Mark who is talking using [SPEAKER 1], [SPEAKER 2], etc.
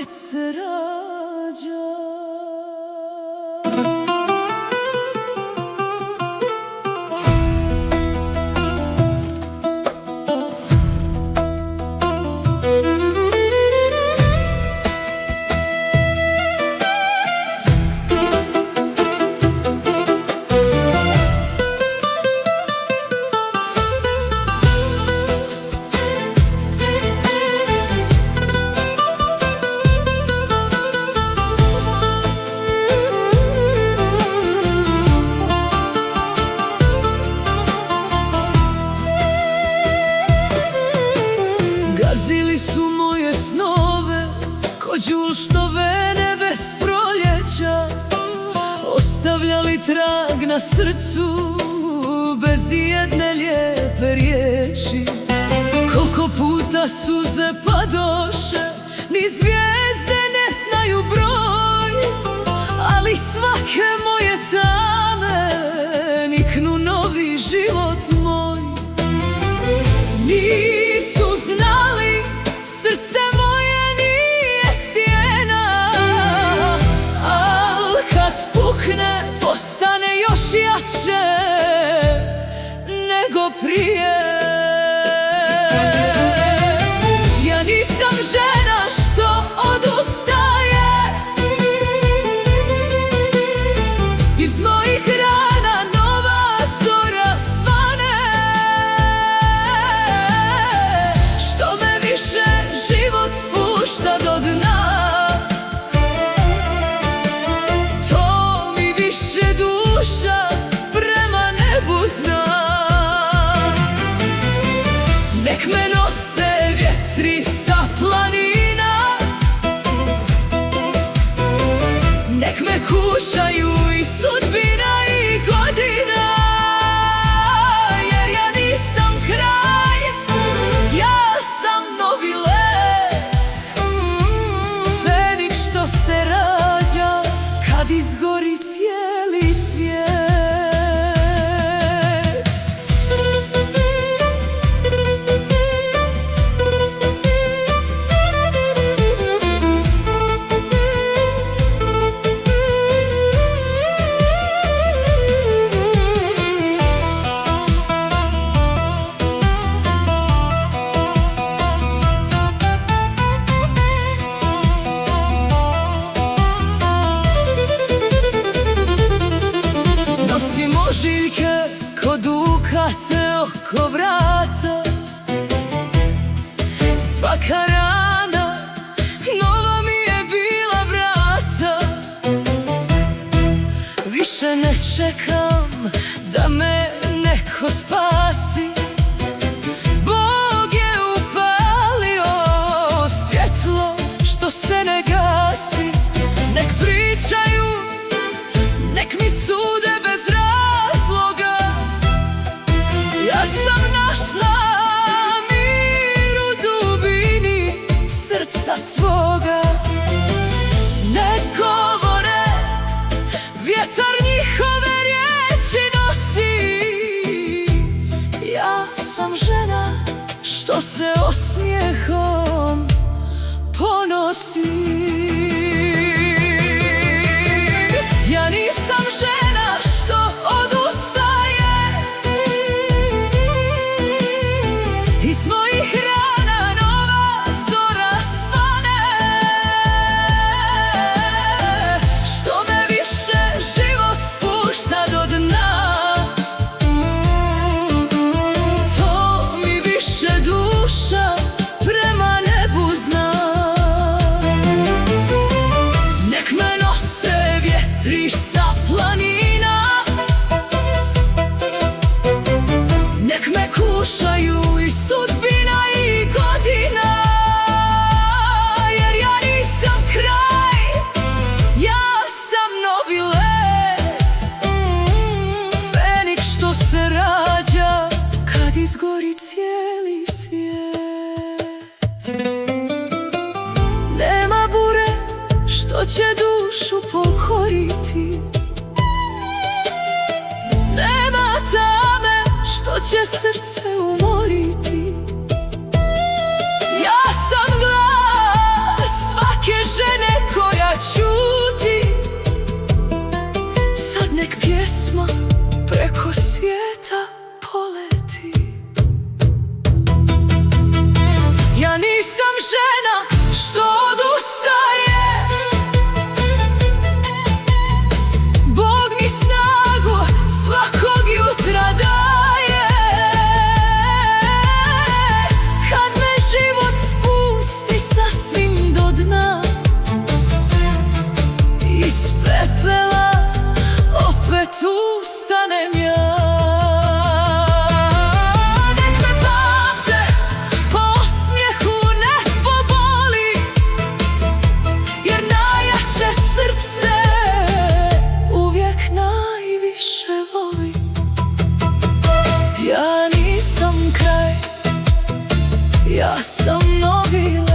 [SPEAKER 1] opet se rađa. Gazili su moje snove ko đul što vene bez proljeća, ostavljali trag na srcu bez ijedne lijepe riječi. Koliko puta suze padoše, ni zvijezde ne znaju broj, ali svake moje tame niknu novi život moj. Nisu znali, srce moje nije stijena, al kad pukne postane još jače nego prije. Ja nisam žena što odustaje, iz mojih rana nova zora svane. Što me više život spušta do dna, to mi više duša prema nebu zna. Nek me nose vjetri sa planina, nek me kušaju i sudbina i godina, jer ja nisam kraj, ja sam novi let. Fenik što se rađa kad izgori cijeli svijet. Nosimo žiljke ko dukate oko vrata, svaka rana nova mi je bila vrata. Više ne čekam da me neko spasi, Bog je upalio svjetlo što se ne gasi. Nek pričaju, nek mi sude bez razloga, ja sam našla mir u dubini srca svoga. Nek govore, vjetar njihove riječi nosi, ja sam žena što se osmijehom ponosi. Ja nisam žena što odustaje, iz mojih rana nova zora svane. Što me više život spušta do dna, to mi više duša prema nebu zna. Nek me nose vjetri sa planina, nek me kušaju i sudbina i godina, jer ja nisam kraj, ja sam novi let. Fenik što se rađa kad izgori cijeli svijet. Nema bure što će dušu pokoriti, nema tame što će srce umoriti. Ja sam glas svake žene žena što odustaje. Bog mi snagu svakog jutra daje. Kad me život spusti sasvim do dna, iz pepela opet ustanem ja. Nek me pamte po osmijehu, ne po boli, jer najjače srce uvijek najviše voli. Ja nisam kraj, ja sam novi